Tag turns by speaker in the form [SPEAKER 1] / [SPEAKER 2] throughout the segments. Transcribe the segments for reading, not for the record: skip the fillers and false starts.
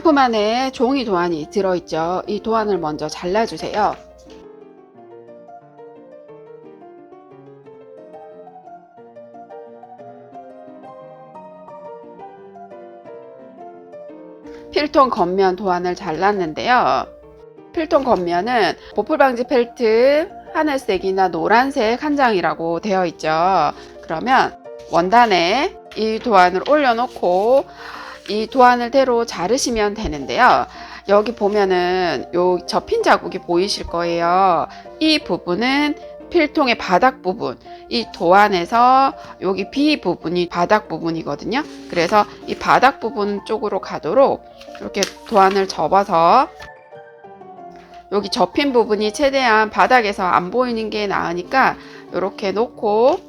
[SPEAKER 1] 부품 안에 종이 도안이 들어있죠. 이 도안을 먼저 잘라주세요. 필통 겉면 도안을 잘랐는데요. 필통 겉면은 보풀 방지 펠트 하늘색이나 노란색 한 장이라고 되어 있죠. 그러면 원단에 이 도안을 올려놓고 이 도안을 대로 자르시면 되는데요. 여기 보면은 요 접힌 자국이 보이실 거예요. 이 부분은 필통의 바닥 부분, 이 도안에서 여기 B 부분이 바닥 부분이거든요. 그래서 이 바닥 부분 쪽으로 가도록 이렇게 도안을 접어서 여기 접힌 부분이 최대한 바닥에서 안 보이는 게 나으니까 이렇게 놓고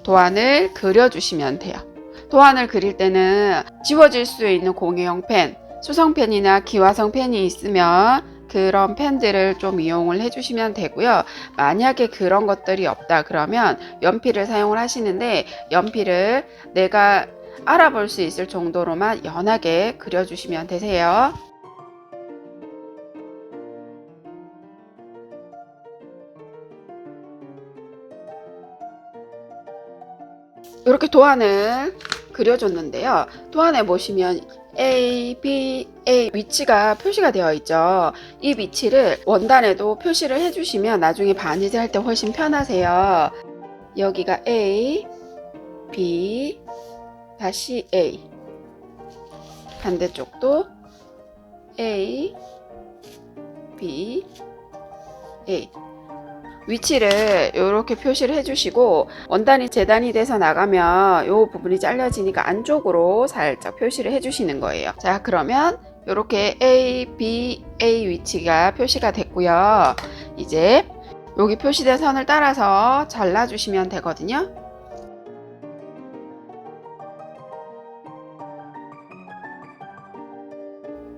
[SPEAKER 1] 도안을 그려주시면 돼요. 도안을 그릴 때는 지워질 수 있는 공예용 펜, 수성펜이나 기화성 펜이 있으면 그런 펜들을 좀 이용을 해주시면 되고요. 만약에 그런 것들이 없다 그러면 연필을 사용을 하시는데 연필을 내가 알아볼 수 있을 정도로만 연하게 그려주시면 되세요. 이렇게 도안을 그려줬는데요. 도안에 보시면 A, B, A 위치가 표시가 되어 있죠. 이 위치를 원단에도 표시를 해주시면 나중에 바느질 할 때 훨씬 편하세요. 여기가 A, B, 다시 A, 반대쪽도 A, B, A 위치를 이렇게 표시를 해주시고 원단이 재단이 돼서 나가면 이 부분이 잘려지니까 안쪽으로 살짝 표시를 해주시는 거예요. 자, 그러면 이렇게 A, B, A 위치가 표시가 됐고요. 이제 여기 표시된 선을 따라서 잘라주시면 되거든요.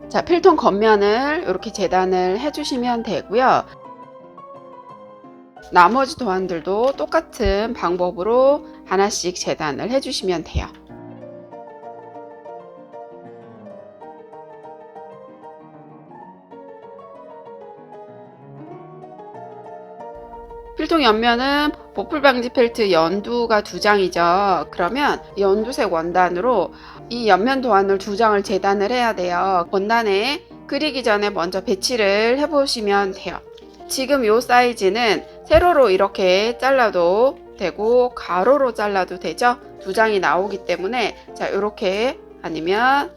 [SPEAKER 1] 자, 필통 겉면을 이렇게 재단을 해주시면 되고요. 나머지 도안들도 똑같은 방법으로 하나씩 재단을 해주시면 돼요. 필통 옆면은 보풀 방지 펠트 연두가 2장이죠. 그러면 연두색 원단으로 이 옆면 도안을 2장을 재단을 해야 돼요. 원단에 그리기 전에 먼저 배치를 해 보시면 돼요. 지금 요 사이즈는 세로로 이렇게 잘라도 되고 가로로 잘라도 되죠. 2장이 나오기 때문에 자, 이렇게 아니면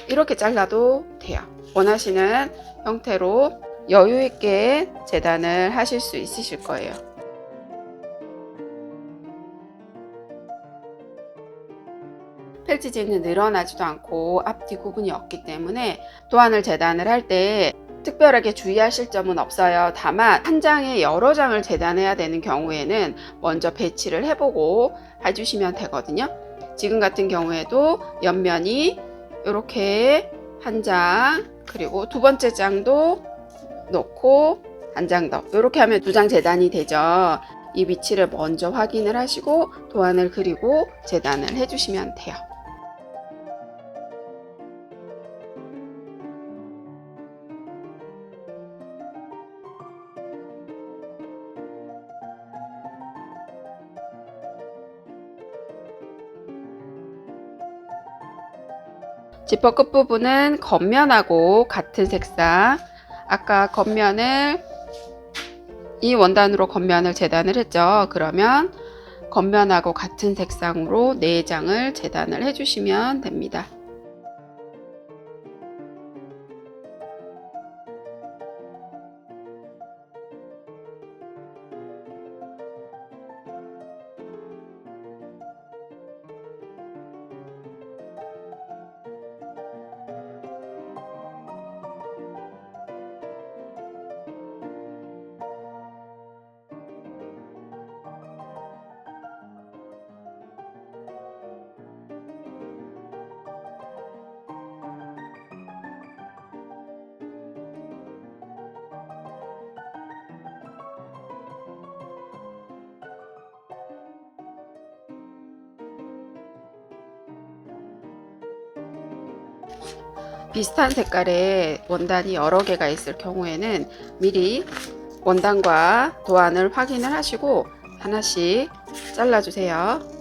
[SPEAKER 1] 이렇게 잘라도 돼요. 원하시는 형태로 여유 있게 재단을 하실 수 있으실 거예요. 펠티지는 늘어나지도 않고 앞뒤 구분이 없기 때문에 도안을 재단을 할 때 특별하게 주의하실 점은 없어요. 다만 한 장에 여러 장을 재단해야 되는 경우에는 먼저 배치를 해보고 해주시면 되거든요. 지금 같은 경우에도 옆면이 이렇게 한 장, 그리고 두 번째 장도 놓고 한 장 더, 이렇게 하면 2장 재단이 되죠. 이 위치를 먼저 확인을 하시고 도안을 그리고 재단을 해주시면 돼요. 지퍼 끝부분은 겉면하고 같은 색상, 아까 겉면을 이 원단으로 겉면을 재단을 했죠. 그러면 겉면하고 같은 색상으로 4장을 재단을 해주시면 됩니다. 비슷한 색깔의 원단이 여러 개가 있을 경우에는 미리 원단과 도안을 확인을 하시고 하나씩 잘라주세요.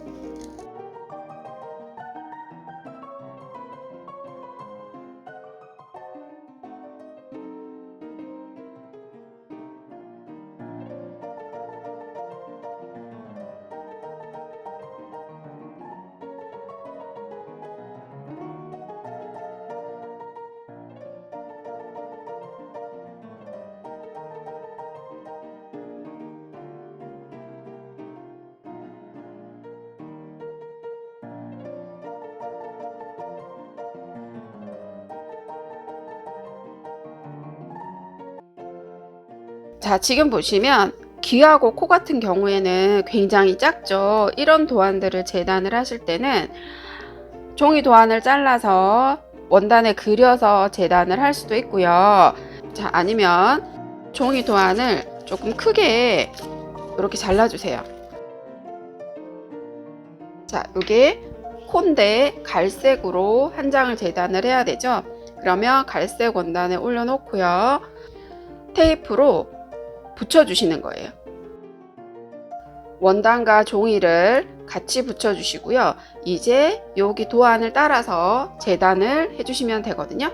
[SPEAKER 1] 자, 지금 보시면 귀하고 코 같은 경우에는 굉장히 작죠. 이런 도안들을 재단을 하실 때는 종이 도안을 잘라서 원단에 그려서 재단을 할 수도 있고요. 자, 아니면 종이 도안을 조금 크게 이렇게 잘라주세요. 자, 이게 코인데 갈색으로 한 장을 재단을 해야 되죠. 그러면 갈색 원단에 올려놓고요. 테이프로 붙여주시는 거예요. 원단과 종이를 같이 붙여주시고요. 이제 여기 도안을 따라서 재단을 해주시면 되거든요.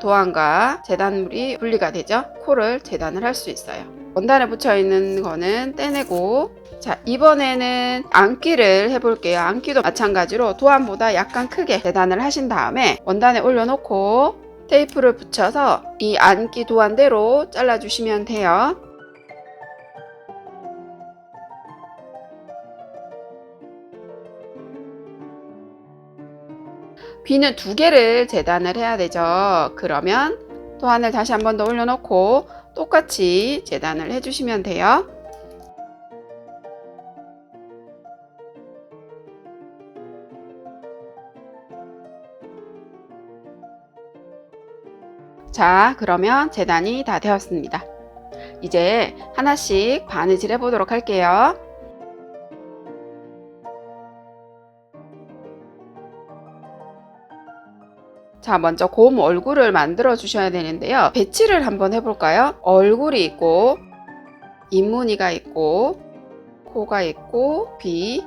[SPEAKER 1] 도안과 재단물이 분리가 되죠. 코를 재단을 할 수 있어요. 원단에 붙여 있는 거는 떼내고, 자, 이번에는 안기를 해볼게요. 안기도 마찬가지로 도안보다 약간 크게 재단을 하신 다음에 원단에 올려놓고 테이프를 붙여서 이 안기 도안대로 잘라주시면 돼요. 귀는 2개를 재단을 해야 되죠. 그러면 도안을 다시 한 번 더 올려놓고 똑같이 재단을 해주시면 돼요. 자, 그러면 재단이 다 되었습니다. 이제 하나씩 바느질 해보도록 할게요. 자, 먼저 곰 얼굴을 만들어 주셔야 되는데요. 배치를 한번 해볼까요? 얼굴이 있고, 잇무늬가 있고, 코가 있고, 귀,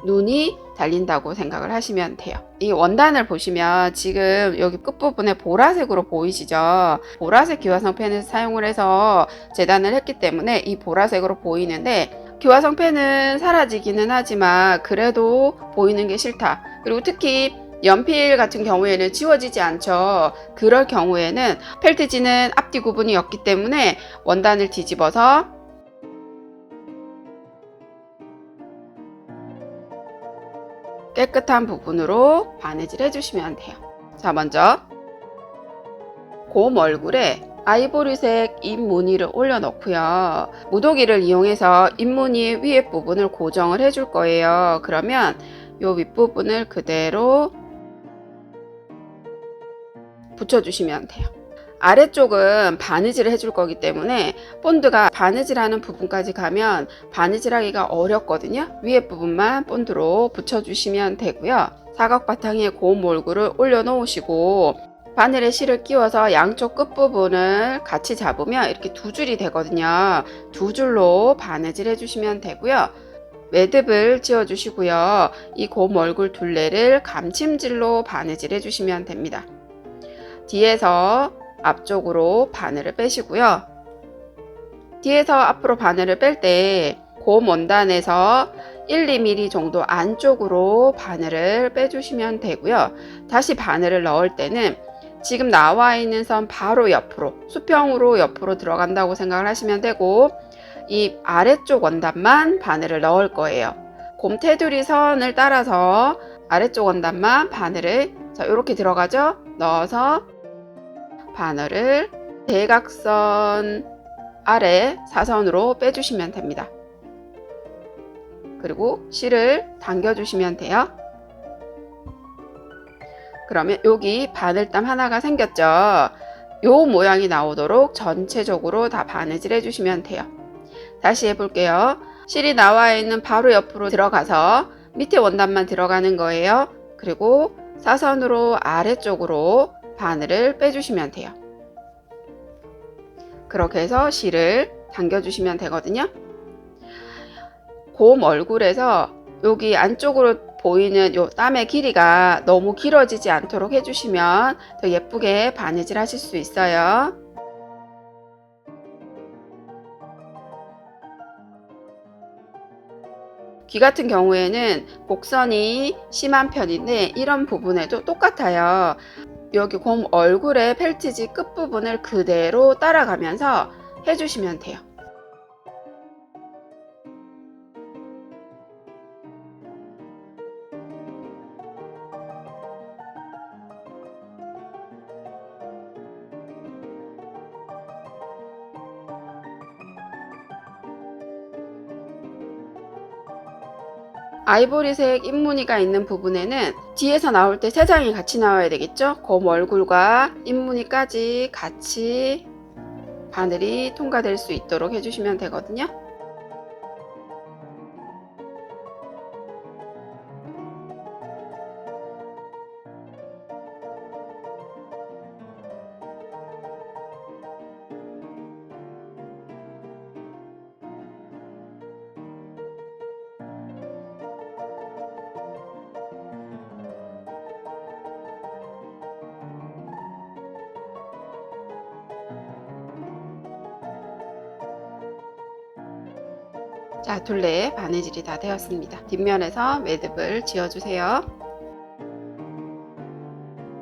[SPEAKER 1] 눈이 달린다고 생각을 하시면 돼요. 이 원단을 보시면 지금 여기 끝부분에 보라색으로 보이시죠? 보라색 기화성 펜을 사용을 해서 재단을 했기 때문에 이 보라색으로 보이는데, 기화성 펜은 사라지기는 하지만 그래도 보이는 게 싫다. 그리고 특히 연필 같은 경우에는 지워지지 않죠. 그럴 경우에는 펠트지는 앞뒤 구분이 없기 때문에 원단을 뒤집어서 깨끗한 부분으로 바느질 해주시면 돼요. 자, 먼저 곰 얼굴에 아이보리색 잇무늬를 올려놓고요. 무도기를 이용해서 잇무늬 위에 부분을 고정을 해줄 거예요. 그러면 이 윗부분을 그대로 붙여주시면 돼요. 아래쪽은 바느질을 해줄 거기 때문에 본드가 바느질하는 부분까지 가면 바느질하기가 어렵거든요. 위에 부분만 본드로 붙여주시면 되고요. 사각 바탕에 곰 얼굴을 올려 놓으시고 바늘에 실을 끼워서 양쪽 끝부분을 같이 잡으면 이렇게 2줄이 되거든요. 2줄로 바느질 해주시면 되고요. 매듭을 지어 주시고요. 이 곰 얼굴 둘레를 감침질로 바느질 해주시면 됩니다. 뒤에서 앞쪽으로 바늘을 빼시고요. 뒤에서 앞으로 바늘을 뺄 때 곰 원단에서 1, 2mm 정도 안쪽으로 바늘을 빼주시면 되고요. 다시 바늘을 넣을 때는 지금 나와 있는 선 바로 옆으로, 수평으로 옆으로 들어간다고 생각을 하시면 되고, 이 아래쪽 원단만 바늘을 넣을 거예요. 곰 테두리 선을 따라서 아래쪽 원단만 바늘을 이렇게 들어가죠. 넣어서 바늘을 대각선 아래 사선으로 빼주시면 됩니다. 그리고 실을 당겨주시면 돼요. 그러면 여기 바늘땀 하나가 생겼죠. 요 모양이 나오도록 전체적으로 다 바느질 해주시면 돼요. 다시 해볼게요. 실이 나와 있는 바로 옆으로 들어가서 밑에 원단만 들어가는 거예요. 그리고 사선으로 아래쪽으로 바늘을 빼주시면 돼요. 그렇게 해서 실을 당겨주시면 되거든요. 곰 얼굴에서 여기 안쪽으로 보이는 요 땀의 길이가 너무 길어지지 않도록 해주시면 더 예쁘게 바느질 하실 수 있어요. 귀 같은 경우에는 곡선이 심한 편인데 이런 부분에도 똑같아요. 여기 곰 얼굴의 펠트지 끝부분을 그대로 따라가면서 해주시면 돼요. 아이보리색 잎무늬가 있는 부분에는 뒤에서 나올 때 세 장이 같이 나와야 되겠죠? 곰 얼굴과 잎무늬까지 같이 바늘이 통과될 수 있도록 해주시면 되거든요. 자, 둘레 바느질이 다 되었습니다. 뒷면에서 매듭을 지어주세요.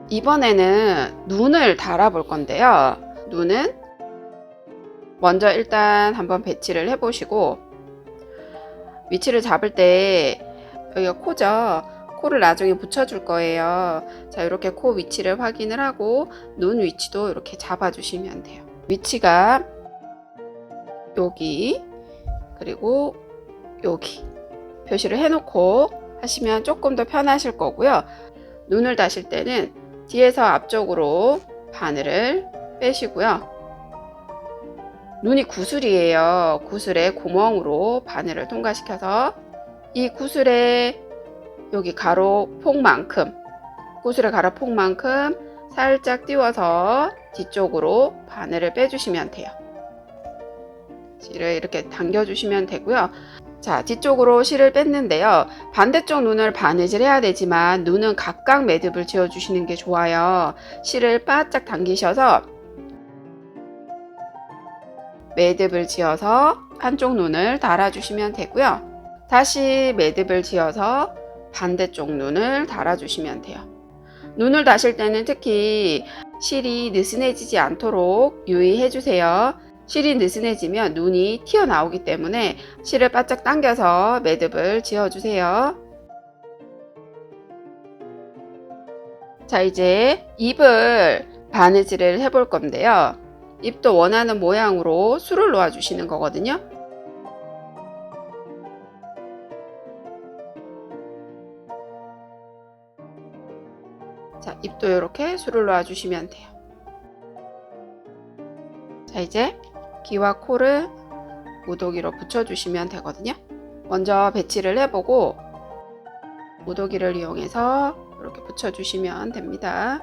[SPEAKER 1] 이번에는 눈을 달아 볼 건데요. 눈은 먼저 일단 한번 배치를 해 보시고 위치를 잡을 때 여기가 코죠. 코를 나중에 붙여줄 거예요. 자, 이렇게 코 위치를 확인을 하고 눈 위치도 이렇게 잡아 주시면 돼요. 위치가 여기 그리고 여기 표시를 해놓고 하시면 조금 더 편하실 거고요. 눈을 다실 때는 뒤에서 앞쪽으로 바늘을 빼시고요. 눈이 구슬이에요. 구슬의 구멍으로 바늘을 통과시켜서 이 구슬의 여기 가로폭만큼 구슬의 가로폭만큼 살짝 띄워서 뒤쪽으로 바늘을 빼주시면 돼요. 실을 이렇게 당겨주시면 되고요. 자, 뒤쪽으로 실을 뺐는데요. 반대쪽 눈을 바느질 해야 되지만 눈은 각각 매듭을 지어주시는 게 좋아요. 실을 바짝 당기셔서 매듭을 지어서 한쪽 눈을 달아주시면 되고요. 다시 매듭을 지어서 반대쪽 눈을 달아주시면 돼요. 눈을 다실 때는 특히 실이 느슨해지지 않도록 유의해 주세요. 실이 느슨해지면 눈이 튀어나오기 때문에 실을 바짝 당겨서 매듭을 지어주세요. 자, 이제 입을 바느질을 해볼 건데요. 입도 원하는 모양으로 술을 놓아 주시는 거거든요. 자, 입도 이렇게 술을 놓아 주시면 돼요. 자, 이제 귀와 코를 무더기로 붙여주시면 되거든요. 먼저 배치를 해보고 무더기를 이용해서 이렇게 붙여주시면 됩니다.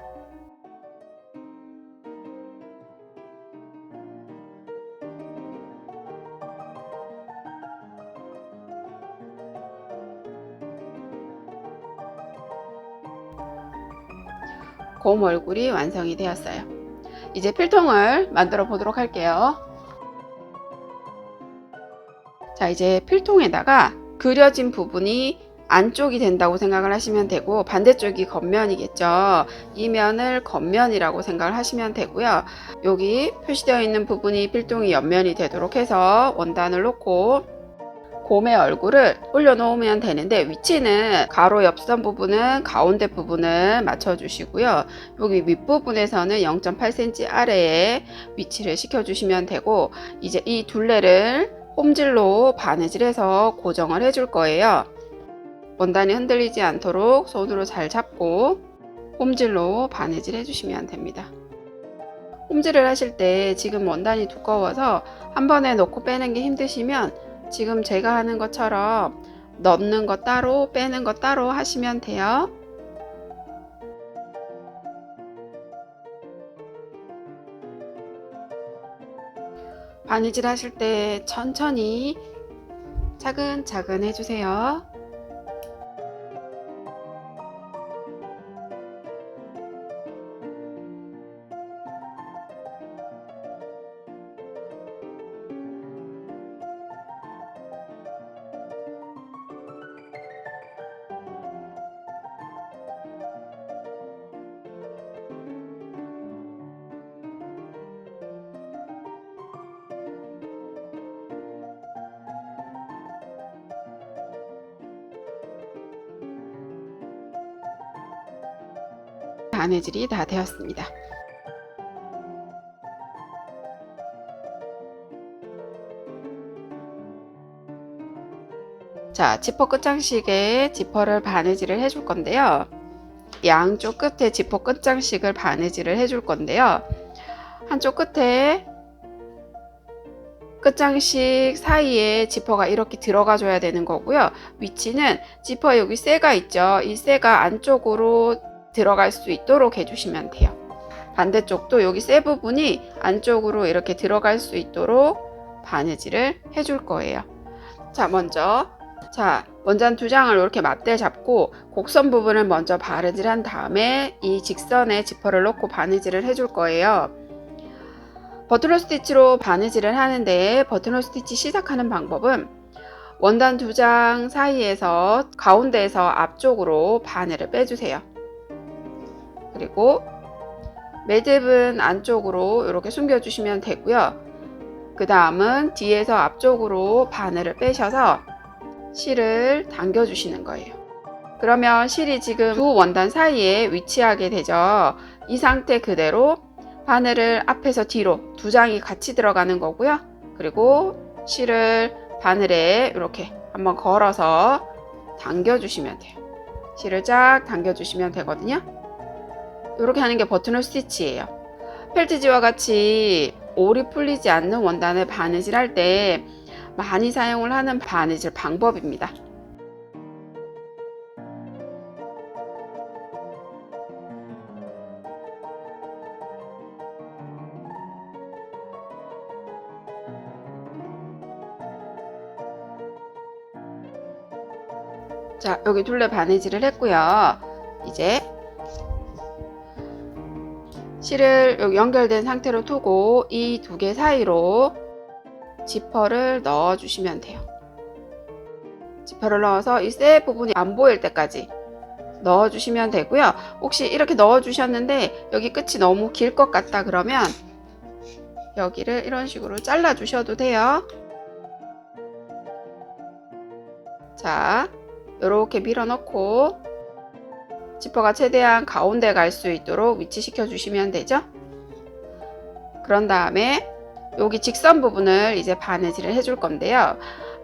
[SPEAKER 1] 곰 얼굴이 완성이 되었어요. 이제 필통을 만들어 보도록 할게요. 자, 이제 필통에다가 그려진 부분이 안쪽이 된다고 생각을 하시면 되고 반대쪽이 겉면이겠죠. 이 면을 겉면이라고 생각을 하시면 되고요. 여기 표시되어 있는 부분이 필통이 옆면이 되도록 해서 원단을 놓고 곰의 얼굴을 올려놓으면 되는데 위치는 가로 옆선 부분은 가운데 부분을 맞춰주시고요. 여기 윗부분에서는 0.8cm 아래에 위치를 시켜주시면 되고 이제 이 둘레를 홈질로 바느질해서 고정을 해줄 거예요. 원단이 흔들리지 않도록 손으로 잘 잡고 홈질로 바느질 해주시면 됩니다. 홈질을 하실 때 지금 원단이 두꺼워서 한 번에 넣고 빼는 게 힘드시면 지금 제가 하는 것처럼 넣는 거 따로 빼는 거 따로 하시면 돼요. 바느질 하실 때 천천히 차근차근 해주세요. 바느질이 다 되었습니다. 자, 지퍼 끝장식에 지퍼를 바느질을 해줄 건데요. 양쪽 끝에 지퍼 끝장식을 바느질을 해줄 건데요. 한쪽 끝에 끝장식 사이에 지퍼가 이렇게 들어가 줘야 되는 거고요. 위치는 지퍼 여기 쇠가 있죠. 이 쇠가 안쪽으로 들어갈 수 있도록 해주시면 돼요. 반대쪽도 여기 쇠 부분이 안쪽으로 이렇게 들어갈 수 있도록 바느질을 해줄 거예요. 자, 먼저 원단 두 장을 이렇게 맞대 잡고 곡선 부분을 먼저 바느질한 다음에 이 직선에 지퍼를 넣고 바느질을 해줄 거예요. 버튼홀 스티치로 바느질을 하는데 버튼홀 스티치 시작하는 방법은 원단 두 장 사이에서 가운데에서 앞쪽으로 바늘을 빼주세요. 그리고 매듭은 안쪽으로 이렇게 숨겨주시면 되고요. 그 다음은 뒤에서 앞쪽으로 바늘을 빼셔서 실을 당겨주시는 거예요. 그러면 실이 지금 두 원단 사이에 위치하게 되죠. 이 상태 그대로 바늘을 앞에서 뒤로 두 장이 같이 들어가는 거고요. 그리고 실을 바늘에 이렇게 한번 걸어서 당겨주시면 돼요. 실을 쫙 당겨주시면 되거든요. 이렇게 하는 게 버튼홀 스티치예요. 펠트지와 같이 올이 풀리지 않는 원단을 바느질 할 때 많이 사용을 하는 바느질 방법입니다. 자, 여기 둘레 바느질을 했고요. 이제 실을 여기 연결된 상태로 두고 이 두 개 사이로 지퍼를 넣어 주시면 돼요. 지퍼를 넣어서 이 쇠 부분이 안 보일 때까지 넣어 주시면 되고요. 혹시 이렇게 넣어 주셨는데 여기 끝이 너무 길 것 같다 그러면 여기를 이런 식으로 잘라 주셔도 돼요. 자, 이렇게 밀어 넣고 지퍼가 최대한 가운데 갈 수 있도록 위치시켜 주시면 되죠. 그런 다음에 여기 직선 부분을 이제 바느질을 해줄 건데요.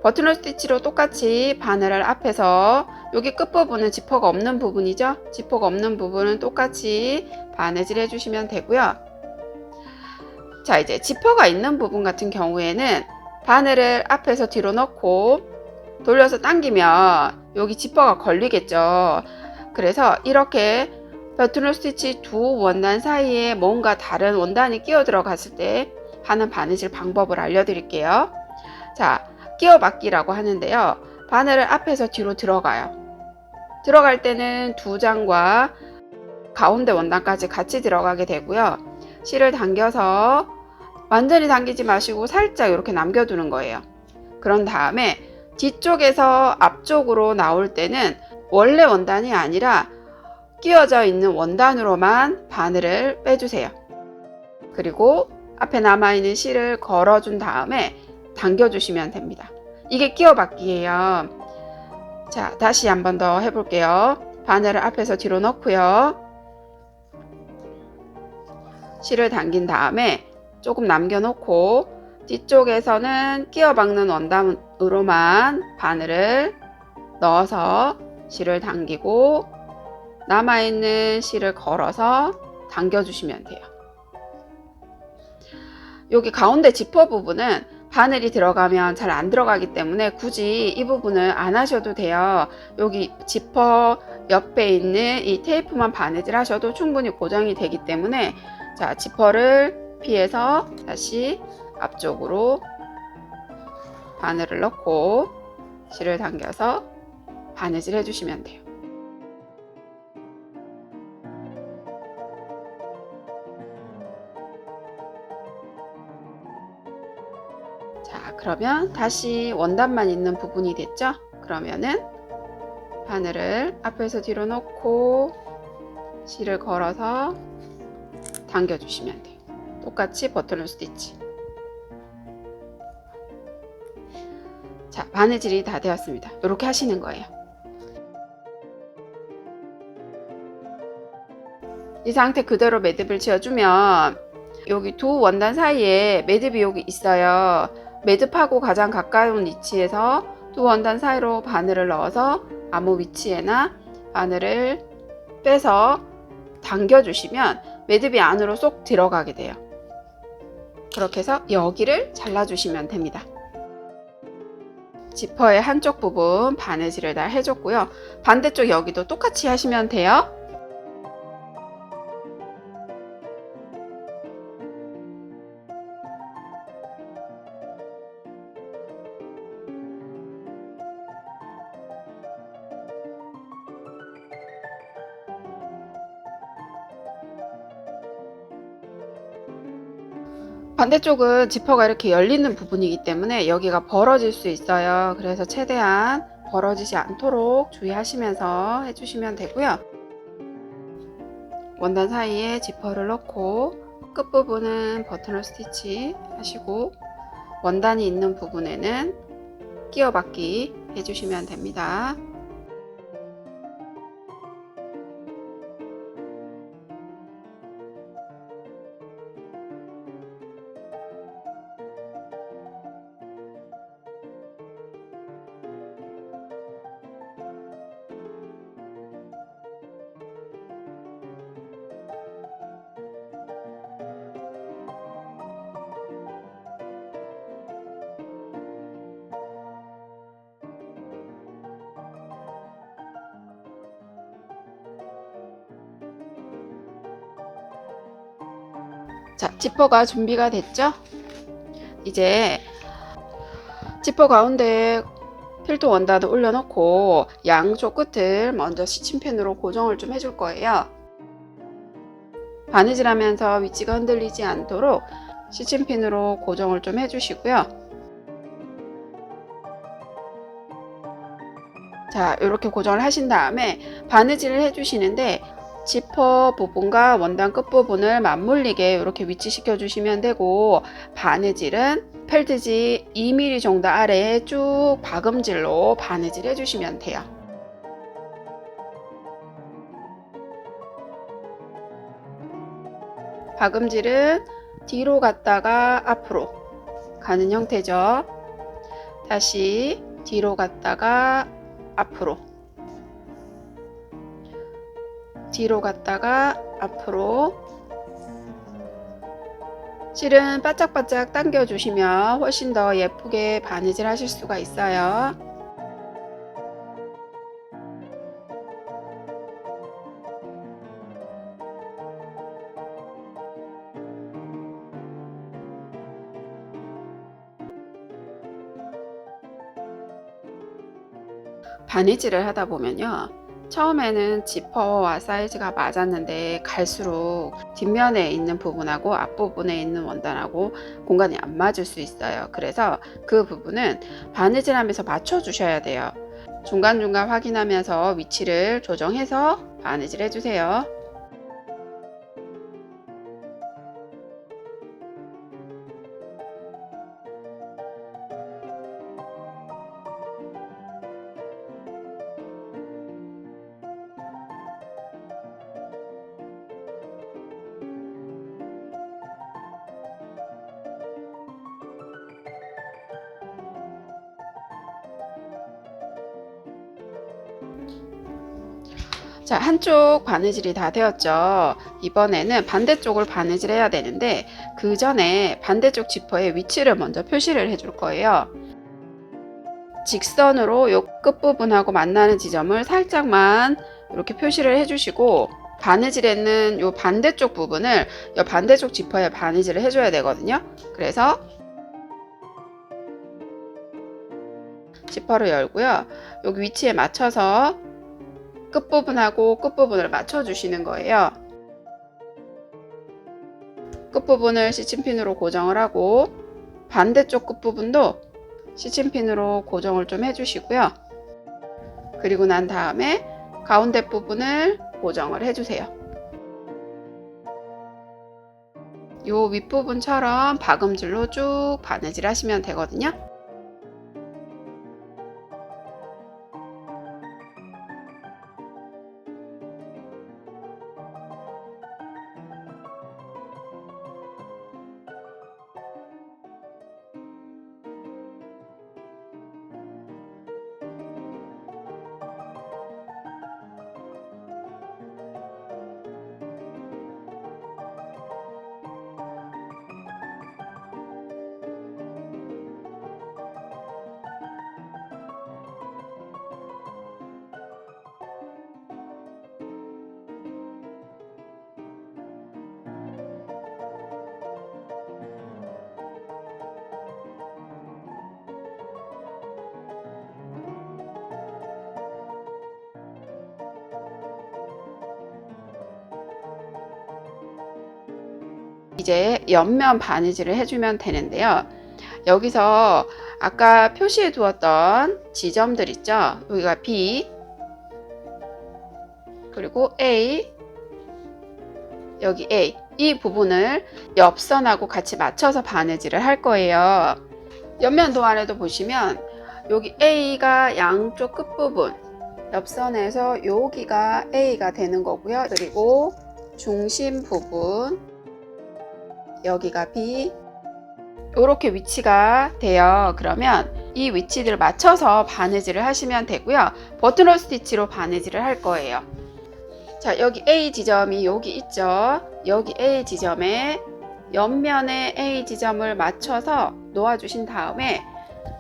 [SPEAKER 1] 버튼홀 스티치로 똑같이 바늘을 앞에서 여기 끝부분은 지퍼가 없는 부분이죠. 지퍼가 없는 부분은 똑같이 바느질 해주시면 되고요. 자, 이제 지퍼가 있는 부분 같은 경우에는 바늘을 앞에서 뒤로 넣고 돌려서 당기면 여기 지퍼가 걸리겠죠. 그래서 이렇게 버튼홀 스티치 두 원단 사이에 뭔가 다른 원단이 끼어 들어갔을 때 하는 바느질 방법을 알려드릴게요. 자, 끼워 맞기라고 하는데요. 바늘을 앞에서 뒤로 들어가요. 들어갈 때는 두 장과 가운데 원단까지 같이 들어가게 되고요. 실을 당겨서 완전히 당기지 마시고 살짝 이렇게 남겨두는 거예요. 그런 다음에 뒤쪽에서 앞쪽으로 나올 때는 원래 원단이 아니라 끼워져 있는 원단으로만 바늘을 빼주세요. 그리고 앞에 남아있는 실을 걸어준 다음에 당겨주시면 됩니다. 이게 끼워받기예요. 자, 다시 한 번 더 해볼게요. 바늘을 앞에서 뒤로 넣고요. 실을 당긴 다음에 조금 남겨놓고 뒤쪽에서는 끼워박는 원단으로만 바늘을 넣어서 실을 당기고 남아있는 실을 걸어서 당겨주시면 돼요. 여기 가운데 지퍼 부분은 바늘이 들어가면 잘 안 들어가기 때문에 굳이 이 부분을 안 하셔도 돼요. 여기 지퍼 옆에 있는 이 테이프만 바느질 하셔도 충분히 고정이 되기 때문에, 자, 지퍼를 피해서 다시 앞쪽으로 바늘을 넣고 실을 당겨서 바느질 해주시면 돼요. 자, 그러면 다시 원단만 있는 부분이 됐죠? 그러면은 바늘을 앞에서 뒤로 놓고 실을 걸어서 당겨주시면 돼요. 똑같이 버튼홀 스티치. 자, 바느질이 다 되었습니다. 이렇게 하시는 거예요. 이 상태 그대로 매듭을 지어주면 여기 두 원단 사이에 매듭이 여기 있어요. 매듭하고 가장 가까운 위치에서 두 원단 사이로 바늘을 넣어서 아무 위치에나 바늘을 빼서 당겨주시면 매듭이 안으로 쏙 들어가게 돼요. 그렇게 해서 여기를 잘라주시면 됩니다. 지퍼의 한쪽 부분 바느질을 다 해줬고요. 반대쪽 여기도 똑같이 하시면 돼요. 반대쪽은 지퍼가 이렇게 열리는 부분이기 때문에 여기가 벌어질 수 있어요. 그래서 최대한 벌어지지 않도록 주의하시면서 해주시면 되고요. 원단 사이에 지퍼를 넣고 끝부분은 버튼홀 스티치 하시고 원단이 있는 부분에는 끼워박기 해주시면 됩니다. 자, 지퍼가 준비가 됐죠? 이제 지퍼 가운데 필통 원단을 올려놓고 양쪽 끝을 먼저 시침펜으로 고정을 좀 해줄 거예요. 바느질하면서 위치가 흔들리지 않도록 시침핀으로 고정을 좀 해주시고요. 자, 이렇게 고정을 하신 다음에 바느질을 해주시는데 지퍼 부분과 원단 끝부분을 맞물리게 이렇게 위치시켜 주시면 되고, 바느질은 펠트지 2mm 정도 아래에 쭉 박음질로 바느질 해주시면 돼요. 박음질은 뒤로 갔다가 앞으로 가는 형태죠. 다시 뒤로 갔다가 앞으로, 뒤로 갔다가 앞으로. 실은 바짝바짝 당겨 주시면 훨씬 더 예쁘게 바느질 하실 수가 있어요. 바느질을 하다 보면요, 처음에는 지퍼와 사이즈가 맞았는데 갈수록 뒷면에 있는 부분하고 앞부분에 있는 원단하고 공간이 안 맞을 수 있어요. 그래서 그 부분은 바느질 하면서 맞춰 주셔야 돼요. 중간중간 확인하면서 위치를 조정해서 바느질 해주세요. 자, 한쪽 바느질이 다 되었죠. 이번에는 반대쪽을 바느질 해야 되는데 그 전에 반대쪽 지퍼의 위치를 먼저 표시를 해줄 거예요. 직선으로 요 끝부분하고 만나는 지점을 살짝만 이렇게 표시를 해주시고, 바느질에는 요 반대쪽 부분을 요 반대쪽 지퍼에 바느질을 해줘야 되거든요. 그래서 지퍼를 열고요. 여기 위치에 맞춰서 끝부분하고 끝부분을 맞춰 주시는 거예요. 끝부분을 시침핀으로 고정을 하고 반대쪽 끝부분도 시침핀으로 고정을 좀 해주시고요. 그리고 난 다음에 가운데 부분을 고정을 해주세요. 요 윗부분처럼 박음질로 쭉 바느질 하시면 되거든요. 이제 옆면 바느질을 해주면 되는데요. 여기서 아까 표시해 두었던 지점들 있죠? 여기가 B, 그리고 A, 여기 A, 이 부분을 옆선하고 같이 맞춰서 바느질을 할 거예요. 옆면 도안에도 보시면 여기 A가 양쪽 끝부분, 옆선에서 여기가 A가 되는 거고요. 그리고 중심 부분, 여기가 B, 이렇게 위치가 돼요. 그러면 이 위치들을 맞춰서 바느질을 하시면 되고요. 버튼홀 스티치로 바느질을 할 거예요. 자, 여기 A 지점이 여기 있죠. 여기 A 지점에 옆면에 A 지점을 맞춰서 놓아주신 다음에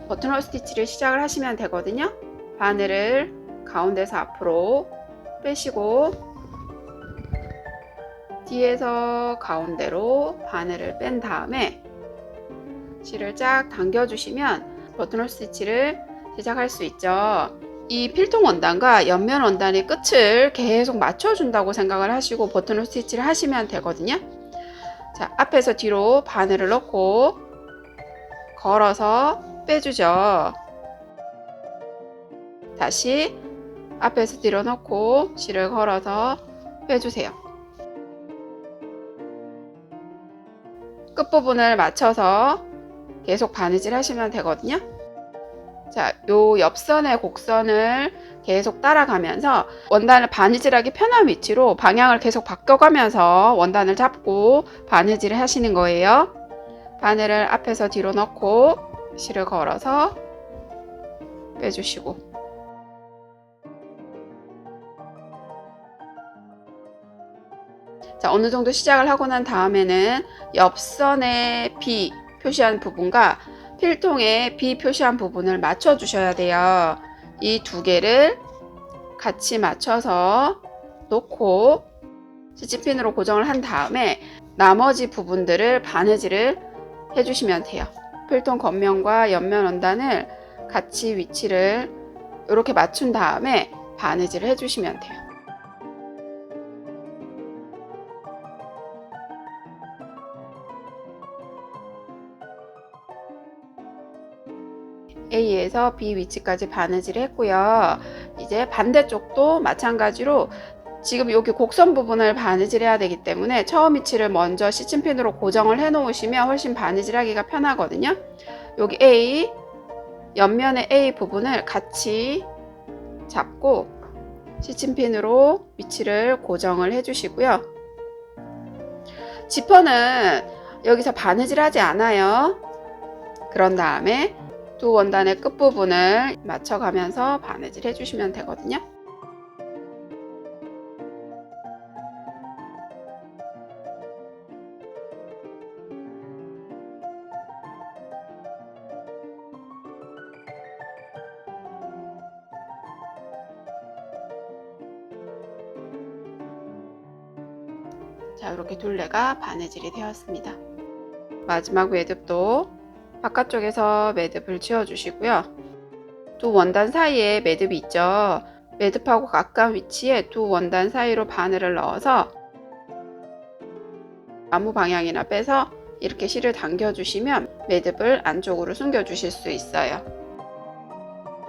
[SPEAKER 1] 버튼홀 스티치를 시작을 하시면 되거든요. 바늘을 가운데서 앞으로 빼시고 뒤에서 가운데로 바늘을 뺀 다음에 실을 쫙 당겨주시면 버튼홀 스티치를 시작할 수 있죠. 이 필통 원단과 옆면 원단의 끝을 계속 맞춰준다고 생각을 하시고 버튼홀 스티치를 하시면 되거든요. 자, 앞에서 뒤로 바늘을 넣고 걸어서 빼주죠. 다시 앞에서 뒤로 넣고 실을 걸어서 빼주세요. 끝부분을 맞춰서 계속 바느질 하시면 되거든요. 자, 요 옆선의 곡선을 계속 따라가면서 원단을 바느질하기 편한 위치로 방향을 계속 바꿔가면서 원단을 잡고 바느질을 하시는 거예요. 바늘을 앞에서 뒤로 넣고 실을 걸어서 빼주시고, 자, 어느 정도 시작을 하고 난 다음에는 옆선의 B 표시한 부분과 필통의 B 표시한 부분을 맞춰 주셔야 돼요. 이 두 개를 같이 맞춰서 놓고 스티치핀으로 고정을 한 다음에 나머지 부분들을 바느질을 해주시면 돼요. 필통 겉면과 옆면 원단을 같이 위치를 이렇게 맞춘 다음에 바느질을 해주시면 돼요. A에서 B 위치까지 바느질을 했고요. 이제 반대쪽도 마찬가지로 지금 여기 곡선 부분을 바느질 해야 되기 때문에 처음 위치를 먼저 시침핀으로 고정을 해 놓으시면 훨씬 바느질 하기가 편하거든요. 여기 A, 옆면의 A 부분을 같이 잡고 시침핀으로 위치를 고정을 해 주시고요. 지퍼는 여기서 바느질 하지 않아요. 그런 다음에 두 원단의 끝부분을 맞춰가면서 바느질 해주시면 되거든요. 자, 이렇게 둘레가 바느질이 되었습니다. 마지막 매듭도 바깥쪽에서 매듭을 지어주시고요. 두 원단 사이에 매듭이 있죠. 매듭하고 가까운 위치에 두 원단 사이로 바늘을 넣어서 아무 방향이나 빼서 이렇게 실을 당겨주시면 매듭을 안쪽으로 숨겨 주실 수 있어요.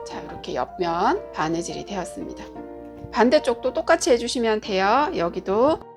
[SPEAKER 1] 자, 이렇게 옆면 바느질이 되었습니다. 반대쪽도 똑같이 해주시면 돼요. 여기도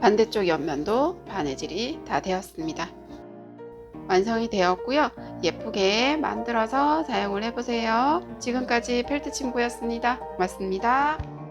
[SPEAKER 1] 반대쪽 옆면도 바느질이 다 되었습니다. 완성이 되었고요. 예쁘게 만들어서 사용을 해보세요. 지금까지 펠트 친구였습니다. 고맙습니다.